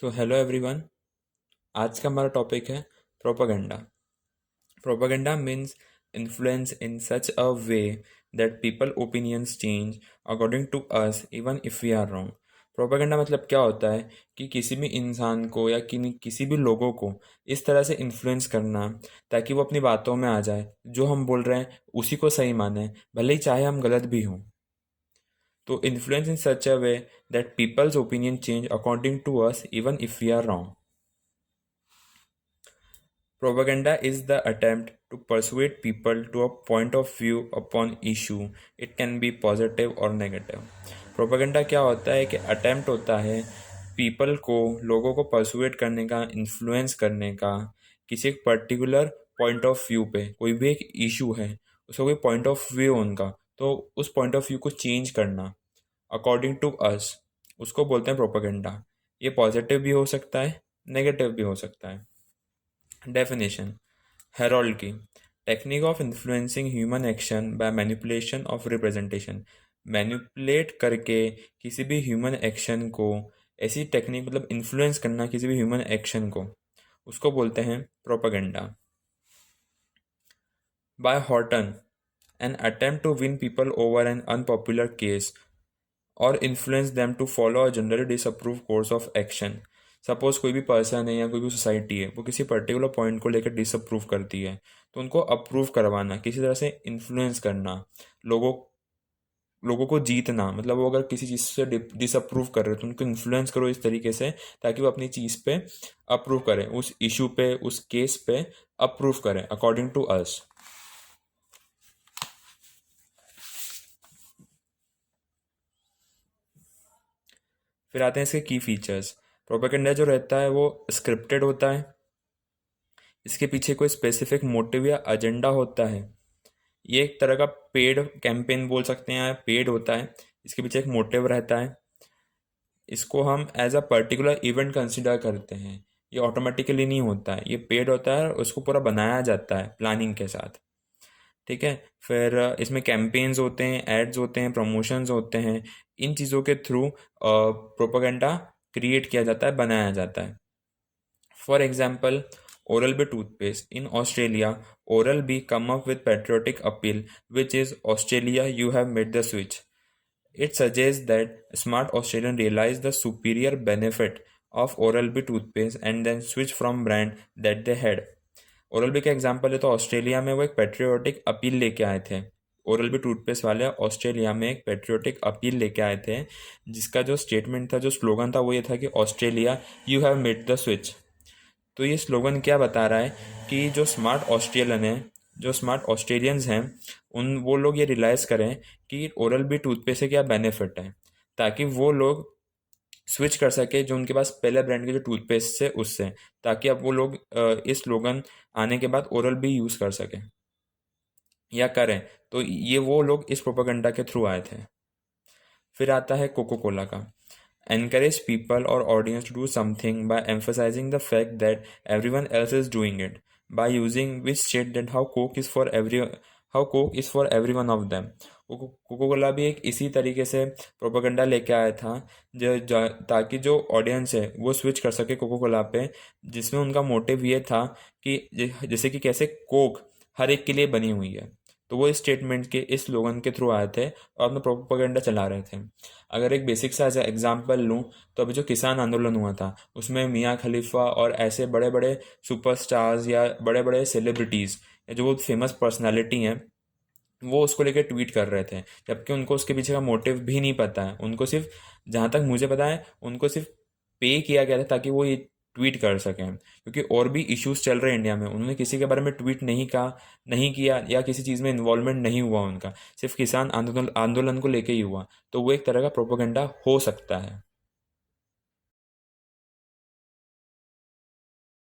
So hello everyone. आज का हमारा टॉपिक है propaganda. Propaganda means influence in such a way that people opinions change according to us even if we are wrong. Propaganda मतलब क्या होता है कि किसी भी इंसान को या किसी भी लोगों को इस तरह से इन्फ्लुएंस करना ताकि वो अपनी बातों में आ जाए, जो हम बोल रहे हैं उसी को सही माने, भले ही चाहे हम गलत भी हों। तो influence in such a way that people's opinion change according to us even if we are wrong. Propaganda is the attempt to persuade people to a point of view upon issue. It can be positive or negative. Propaganda क्या होता है कि attempt होता है people को, लोगों को persuade करने का, influence करने का, किसी एक particular point of view पे। कोई भी एक issue है, उसका कोई point of view उनका, तो उस point of view को change करना according to us, उसको बोलते हैं propaganda। ये positive भी हो सकता है, negative भी हो सकता है। Definition: Heraldry, technique of influencing human action by manipulation of representation। Manipulate करके किसी भी ह्यूमन एक्शन को, ऐसी टेक्निक मतलब इन्फ्लुएंस करना किसी भी ह्यूमन एक्शन को, उसको बोलते हैं propaganda. By Horton, an attempt to win people over an unpopular case और influence them to follow a generally disapprove course of action. Suppose कोई भी पर्सन है या कोई भी सोसाइटी है, वो किसी पर्टिकुलर पॉइंट को लेकर डिसअप्रूव करती है, तो उनको अप्रूव करवाना, किसी तरह से इन्फ्लुएंस करना, लोगों लोगों को जीतना। मतलब वो अगर किसी चीज़ से डिसअप्रूव कर रहे हो तो उनको इन्फ्लुएंस करो इस तरीके से ताकि वो अपनी चीज़ पे अप्रूव करें, उस इशू पे, उस केस पे अप्रूव करें अकॉर्डिंग टू अस। फिर आते हैं इसके की फीचर्स। प्रोपेगेंडा जो रहता है वो स्क्रिप्टेड होता है, इसके पीछे कोई स्पेसिफिक मोटिव या एजेंडा होता है। ये एक तरह का पेड कैंपेन बोल सकते हैं, पेड होता है, इसके पीछे एक मोटिव रहता है। इसको हम as a particular event consider करते हैं, ये ऑटोमेटिकली नहीं होता है, ये पेड होता है और उसको पूरा बनाया जाता है प्लानिंग के साथ। ठीक है। फिर इसमें कैंपेन्स होते हैं, एड्स होते हैं, प्रमोशंस होते हैं। इन चीज़ों के थ्रू प्रोपागेंडा क्रिएट किया जाता है, बनाया जाता है। For example, Oral-B toothpaste. In Australia, Oral-B come up with patriotic appeal, which is Australia, you have made the switch. It suggests that smart Australians realize the superior benefit of Oral-B toothpaste and then switch from brand that they had. Oral-B का example है तो Australia में वो एक patriotic appeal लेके आए थे। Oral-B toothpaste वाले ऑस्ट्रेलिया में एक पेट्रियोटिक अपील लेके आए थे, जिसका जो स्टेटमेंट था, जो स्लोगन था, वो ये था कि Australia you have made the switch. तो ये स्लोगन क्या बता रहा है कि जो स्मार्ट ऑस्ट्रेलियन है, जो स्मार्ट ऑस्ट्रेलियंस हैं, उन वो लोग ये रियलाइज़ करें कि ओरल बी टूथपेस्ट से क्या बेनिफिट है, ताकि वो लोग स्विच कर सके जो उनके पास पहले ब्रांड के जो टूथपेस्ट से उससे, ताकि अब वो लोग इस स्लोगन आने के बाद ओरल बी यूज़ कर सकें या करें। तो ये वो लोग इस प्रोपेगेंडा के थ्रू आए थे। फिर आता है कोको कोला का। Encourage people or audience to do something by emphasizing the fact that everyone else is doing it, by using which state that how Coke is for every one of them। Coca Cola भी एक इसी तरीके से propaganda लेके आया था, ताकि जो ऑडियंस है वो स्विच कर सके कोको कोला पे, जिसमें उनका मोटिव ये था कि जैसे कि कैसे कोक हर एक के लिए बनी हुई है। तो वो इस स्टेटमेंट के, इस स्लोगन के थ्रू आए थे और अपना प्रोपेगेंडा चला रहे थे। अगर एक बेसिक सा एग्जांपल लूँ तो अभी जो किसान आंदोलन हुआ था, उसमें मियाँ खलीफा और ऐसे बड़े बड़े सुपरस्टार्स या बड़े बड़े सेलिब्रिटीज़ या जो बहुत फेमस पर्सनालिटी हैं, वो उसको लेकर ट्वीट कर रहे थे, जबकि उनको उसके पीछे का मोटिव भी नहीं पता है। उनको सिर्फ, जहाँ तक मुझे पता है, उनको सिर्फ पे किया गया था ताकि वो ये ट्वीट कर सकें, क्योंकि और भी इश्यूज चल रहे हैं इंडिया में। उन्होंने किसी के बारे में ट्वीट नहीं कहा, नहीं किया, या किसी चीज़ में इन्वॉल्वमेंट नहीं हुआ उनका, सिर्फ किसान आंदोलन आंदोलन को लेके ही हुआ। तो वो एक तरह का प्रोपेगेंडा हो सकता है।